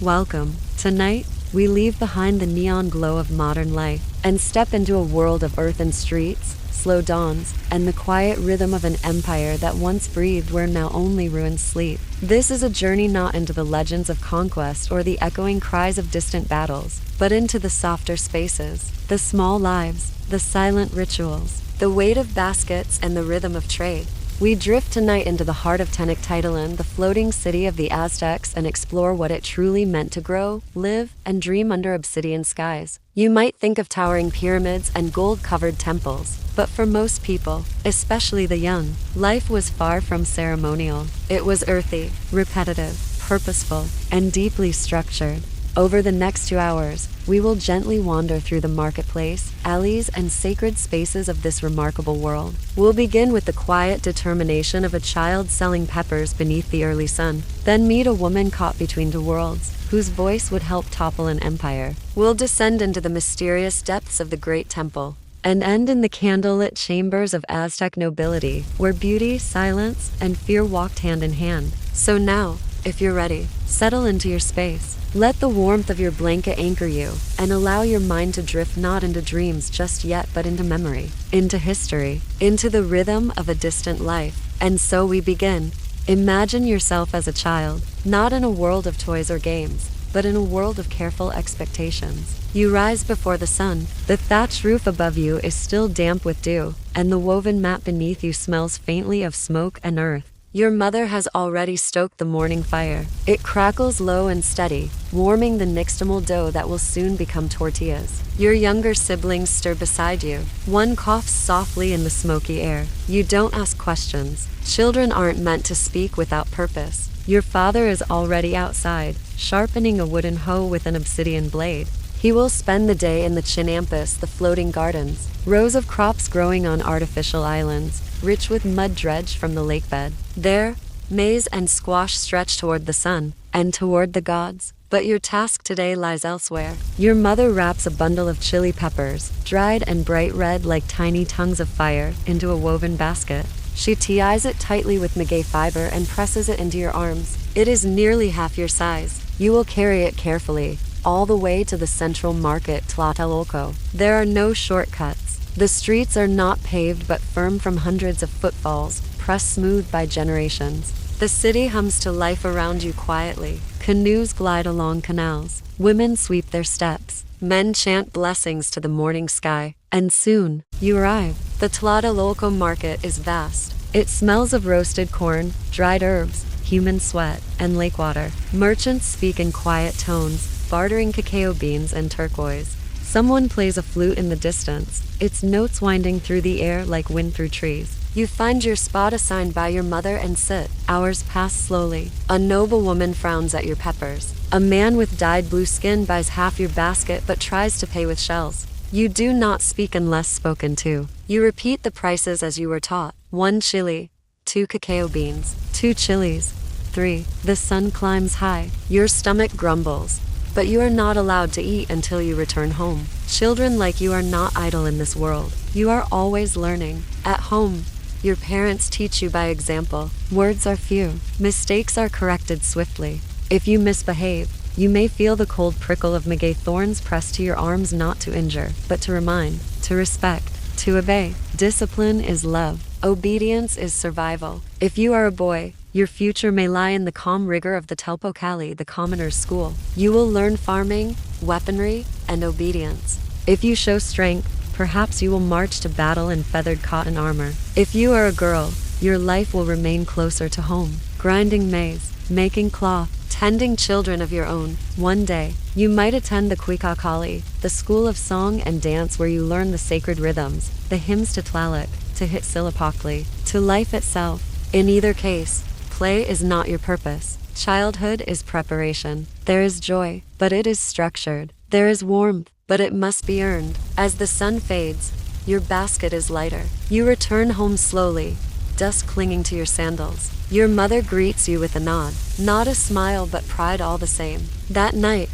Welcome. Tonight, we leave behind the neon glow of modern life and step into a world of earthen streets, slow dawns, and the quiet rhythm of an empire that once breathed where now only ruins sleep. This is a journey not into the legends of conquest or the echoing cries of distant battles, but into the softer spaces, the small lives, the silent rituals, the weight of baskets, and the rhythm of trade. We drift tonight into the heart of Tenochtitlan, the floating city of the Aztecs, and explore what it truly meant to grow, live, and dream under obsidian skies. You might think of towering pyramids and gold-covered temples, but for most people, especially the young, life was far from ceremonial. It was earthy, repetitive, purposeful, and deeply structured. Over the next 2 hours, we will gently wander through the marketplace, alleys, and sacred spaces of this remarkable world. We'll begin with the quiet determination of a child selling peppers beneath the early sun, then meet a woman caught between two worlds, whose voice would help topple an empire. We'll descend into the mysterious depths of the Great Temple, and end in the candlelit chambers of Aztec nobility, where beauty, silence, and fear walked hand in hand. So now, if you're ready, settle into your space. Let the warmth of your blanket anchor you, and allow your mind to drift not into dreams just yet but into memory, into history, into the rhythm of a distant life. And so we begin. Imagine yourself as a child, not in a world of toys or games, but in a world of careful expectations. You rise before the sun, the thatched roof above you is still damp with dew, and the woven mat beneath you smells faintly of smoke and earth. Your mother has already stoked the morning fire. It crackles low and steady, warming the nixtamal dough that will soon become tortillas. Your younger siblings stir beside you. One coughs softly in the smoky air. You don't ask questions. Children aren't meant to speak without purpose. Your father is already outside, sharpening a wooden hoe with an obsidian blade. He will spend the day in the Chinampus, the floating gardens, rows of crops growing on artificial islands, rich with mud dredged from the lakebed. There, maize and squash stretch toward the sun, and toward the gods. But your task today lies elsewhere. Your mother wraps a bundle of chili peppers, dried and bright red like tiny tongues of fire, into a woven basket. She ties it tightly with maguey fiber and presses it into your arms. It is nearly half your size. You will carry it carefully, all the way to the central market, Tlatelolco. There are no shortcuts. The streets are not paved but firm from hundreds of footfalls, pressed smooth by generations. The city hums to life around you quietly. Canoes glide along canals. Women sweep their steps. Men chant blessings to the morning sky. And soon, you arrive. The Tlatelolco market is vast. It smells of roasted corn, dried herbs, human sweat, and lake water. Merchants speak in quiet tones, bartering cacao beans and turquoise. Someone plays a flute in the distance, its notes winding through the air like wind through trees. You find your spot assigned by your mother and sit. Hours pass slowly. A noble woman frowns at your peppers. A man with dyed blue skin buys half your basket but tries to pay with shells. You do not speak unless spoken to. You repeat the prices as you were taught. 1 chili, 2 cacao beans, 2 chilies, 3. The sun climbs high. Your stomach grumbles. But you are not allowed to eat until you return home. Children like you are not idle in this world. You are always learning. At home, your parents teach you by example. Words are few. Mistakes are corrected swiftly. If you misbehave, you may feel the cold prickle of maguey thorns pressed to your arms, not to injure, but to remind, to respect, to obey. Discipline is love. Obedience is survival. If you are a boy, your future may lie in the calm rigor of the Telpocali, the commoner's school. You will learn farming, weaponry, and obedience. If you show strength, perhaps you will march to battle in feathered cotton armor. If you are a girl, your life will remain closer to home, grinding maize, making cloth, tending children of your own. One day, you might attend the Quiquacali, the school of song and dance where you learn the sacred rhythms, the hymns to Tlaloc, to Huitzilopochtli, to life itself. In either case, play is not your purpose. Childhood is preparation. There is joy, but it is structured. There is warmth, but it must be earned. As the sun fades, your basket is lighter. You return home slowly, dust clinging to your sandals. Your mother greets you with a nod. Not a smile but pride all the same. That night,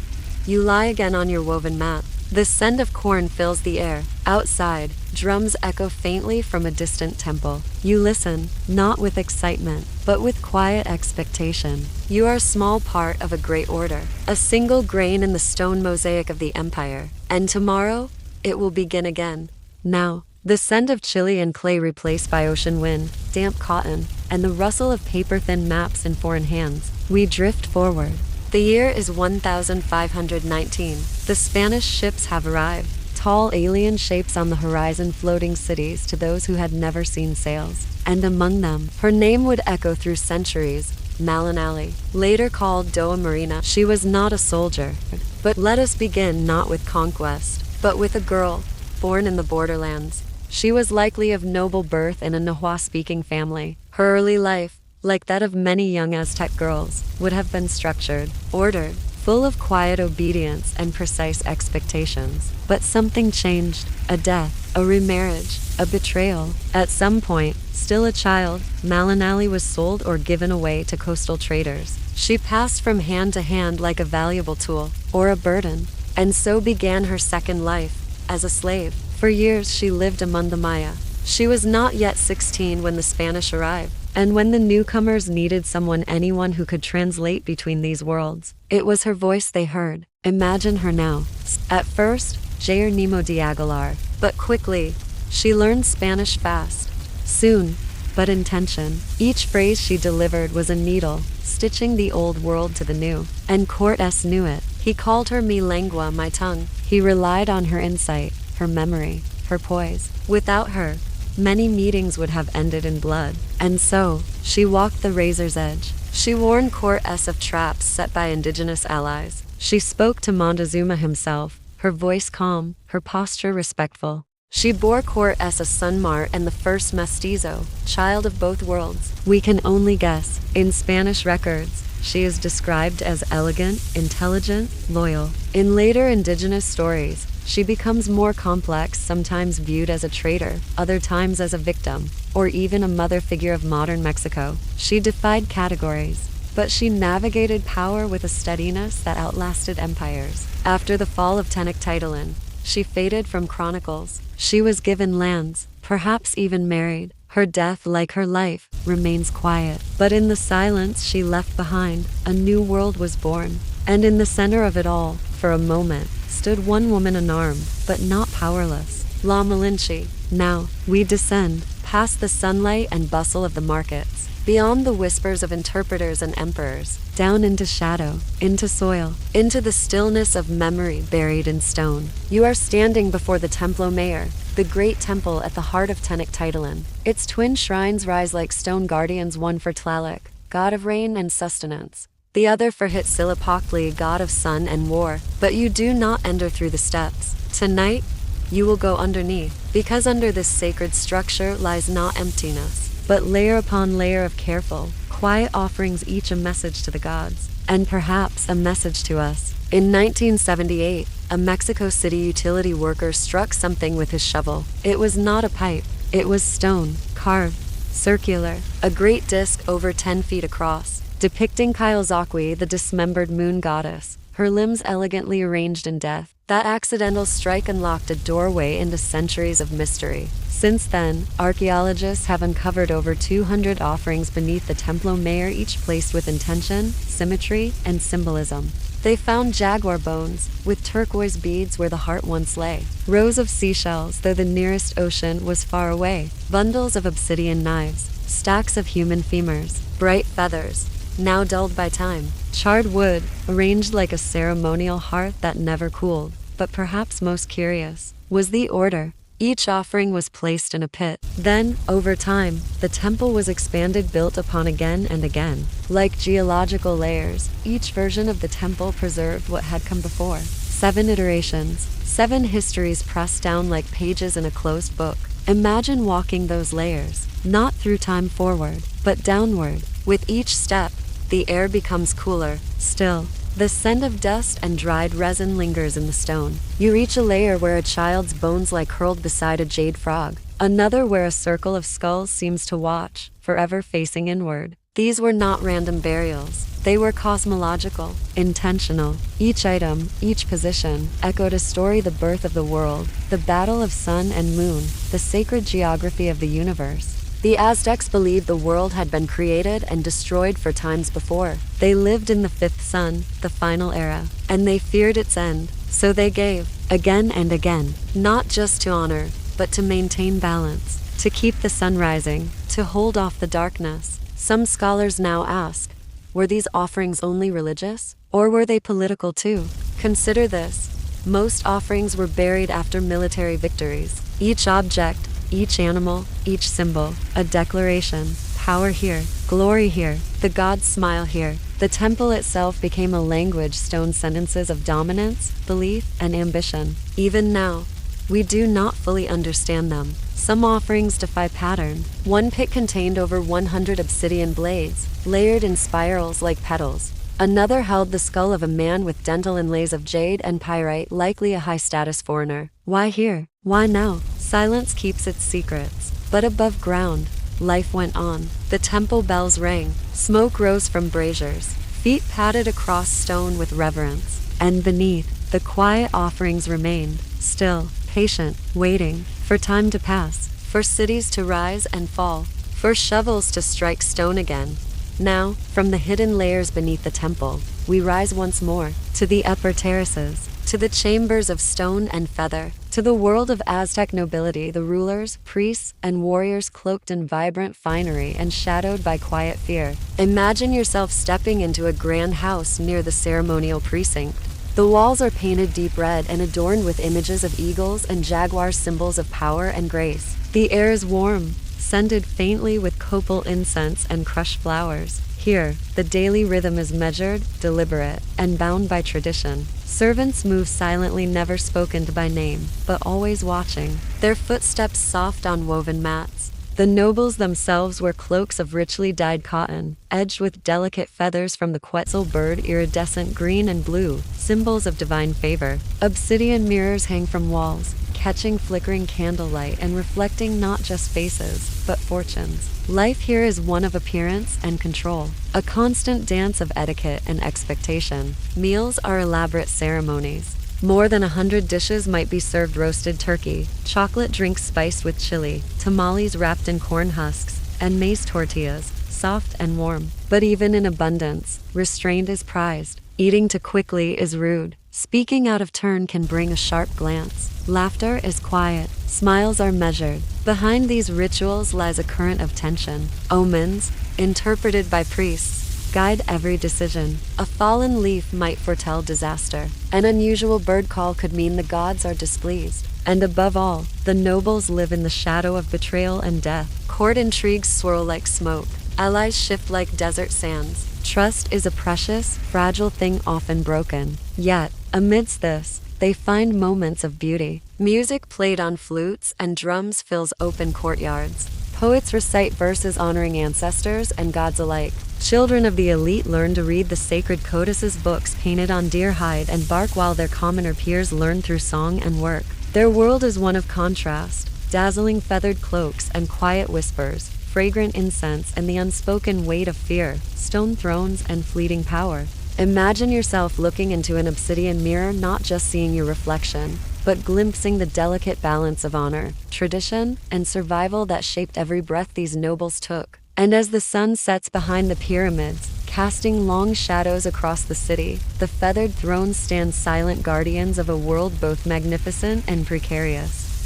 you lie again on your woven mat. The scent of corn fills the air. Outside, drums echo faintly from a distant temple. You listen, not with excitement, but with quiet expectation. You are a small part of a great order, a single grain in the stone mosaic of the empire. And tomorrow, it will begin again. Now, the scent of chili and clay replaced by ocean wind, damp cotton, and the rustle of paper-thin maps in foreign hands. We drift forward. The year is 1519. The Spanish ships have arrived, tall alien shapes on the horizon floating cities to those who had never seen sails. And among them, her name would echo through centuries, Malinche, later called Doa Marina. She was not a soldier, but let us begin not with conquest, but with a girl, born in the borderlands. She was likely of noble birth in a Nahua-speaking family. Her early life, like that of many young Aztec girls, would have been structured, ordered, full of quiet obedience and precise expectations. But something changed. A death, a remarriage, a betrayal. At some point, still a child, Malinche was sold or given away to coastal traders. She passed from hand to hand like a valuable tool, or a burden. And so began her second life, as a slave. For years she lived among the Maya. She was not yet 16 when the Spanish arrived, and when the newcomers needed anyone who could translate between these worlds, it was her voice they heard. Imagine her now. At first, Jeronimo de Aguilar, but quickly, she learned Spanish fast. Soon, but intention. Each phrase she delivered was a needle, stitching the old world to the new. And Cortés knew it. He called her mi lengua, my tongue. He relied on her insight, her memory, her poise. Without her, many meetings would have ended in blood. And so, she walked the razor's edge. She warned Cortés of traps set by indigenous allies. She spoke to Montezuma himself, her voice calm, her posture respectful. She bore Cortés a son Mart and the first mestizo, child of both worlds. We can only guess. In Spanish records, she is described as elegant, intelligent, loyal. In later indigenous stories, she becomes more complex, sometimes viewed as a traitor, other times as a victim, or even a mother figure of modern Mexico. She defied categories, but she navigated power with a steadiness that outlasted empires. After the fall of Tenochtitlan, she faded from chronicles. She was given lands, perhaps even married. Her death, like her life, remains quiet. But in the silence she left behind, a new world was born. And in the center of it all, for a moment, stood one woman unarmed, but not powerless. La Malinche. Now, we descend, past the sunlight and bustle of the markets, beyond the whispers of interpreters and emperors, down into shadow, into soil, into the stillness of memory buried in stone. You are standing before the Templo Mayor, the great temple at the heart of Tenochtitlan. Its twin shrines rise like stone guardians, one for Tlaloc, god of rain and sustenance, the other for Huitzilopochtli, god of sun and war. But you do not enter through the steps. Tonight, you will go underneath, because under this sacred structure lies not emptiness, but layer upon layer of careful, quiet offerings, each a message to the gods, and perhaps a message to us. In 1978, a Mexico City utility worker struck something with his shovel. It was not a pipe. It was stone, carved, circular, a great disc over 10 feet across, depicting Quetzalcoatl, the dismembered moon goddess, her limbs elegantly arranged in death. That accidental strike unlocked a doorway into centuries of mystery. Since then, archaeologists have uncovered over 200 offerings beneath the Templo Mayor, each placed with intention, symmetry, and symbolism. They found jaguar bones, with turquoise beads where the heart once lay, rows of seashells, though the nearest ocean was far away, bundles of obsidian knives, stacks of human femurs, bright feathers, now dulled by time, charred wood, arranged like a ceremonial hearth that never cooled. But perhaps most curious was the order. Each offering was placed in a pit. Then, over time, the temple was expanded, built upon again and again. Like geological layers, each version of the temple preserved what had come before. 7 iterations, 7 histories pressed down like pages in a closed book. Imagine walking those layers, not through time forward, but downward. With each step, the air becomes cooler, still. The scent of dust and dried resin lingers in the stone. You reach a layer where a child's bones lie curled beside a jade frog, another where a circle of skulls seems to watch, forever facing inward. These were not random burials. They were cosmological, intentional. Each item, each position, echoed a story: the birth of the world, the battle of sun and moon, the sacred geography of the universe. The Aztecs believed the world had been created and destroyed for times before. They lived in the fifth sun, the final era, and they feared its end. So they gave, again and again, not just to honor, but to maintain balance, to keep the sun rising, to hold off the darkness. Some scholars now ask, were these offerings only religious, or were they political too? Consider this. Most offerings were buried after military victories. Each object, each animal, each symbol, a declaration: power here, glory here, the gods smile here. The temple itself became a language: stone sentences of dominance, belief, and ambition. Even now, we do not fully understand them. Some offerings defy pattern. One pit contained over 100 obsidian blades, layered in spirals like petals. Another held the skull of a man with dental inlays of jade and pyrite, likely a high-status foreigner. Why here? Why now? Silence keeps its secrets. But above ground, life went on. The temple bells rang. Smoke rose from braziers. Feet padded across stone with reverence. And beneath, the quiet offerings remained, still, patient, waiting for time to pass, for cities to rise and fall, for shovels to strike stone again. Now, from the hidden layers beneath the temple, we rise once more, to the upper terraces, to the chambers of stone and feather, to the world of Aztec nobility, the rulers, priests, and warriors cloaked in vibrant finery and shadowed by quiet fear. Imagine yourself stepping into a grand house near the ceremonial precinct. The walls are painted deep red and adorned with images of eagles and jaguars, symbols of power and grace. The air is warm, scented faintly with copal incense and crushed flowers. Here, the daily rhythm is measured, deliberate, and bound by tradition. Servants move silently, never spoken to by name, but always watching, their footsteps soft on woven mats. The nobles themselves wear cloaks of richly dyed cotton, edged with delicate feathers from the quetzal bird, iridescent green and blue, symbols of divine favor. Obsidian mirrors hang from walls, catching flickering candlelight and reflecting not just faces, but fortunes. Life here is one of appearance and control, a constant dance of etiquette and expectation. Meals are elaborate ceremonies. More than 100 dishes might be served: roasted turkey, chocolate drinks spiced with chili, tamales wrapped in corn husks, and maize tortillas, soft and warm. But even in abundance, restraint is prized. Eating too quickly is rude. Speaking out of turn can bring a sharp glance. Laughter is quiet. Smiles are measured. Behind these rituals lies a current of tension. Omens, interpreted by priests, guide every decision. A fallen leaf might foretell disaster. An unusual bird call could mean the gods are displeased. And above all, the nobles live in the shadow of betrayal and death. Court intrigues swirl like smoke. Allies shift like desert sands. Trust is a precious, fragile thing, often broken. Yet, amidst this, they find moments of beauty. Music played on flutes and drums fills open courtyards. Poets recite verses honoring ancestors and gods alike. Children of the elite learn to read the sacred codices, books painted on deer hide and bark, while their commoner peers learn through song and work. Their world is one of contrast: dazzling feathered cloaks and quiet whispers, fragrant incense and the unspoken weight of fear, stone thrones and fleeting power. Imagine yourself looking into an obsidian mirror, not just seeing your reflection, but glimpsing the delicate balance of honor, tradition, and survival that shaped every breath these nobles took. And as the sun sets behind the pyramids, casting long shadows across the city, the feathered thrones stand silent guardians of a world both magnificent and precarious.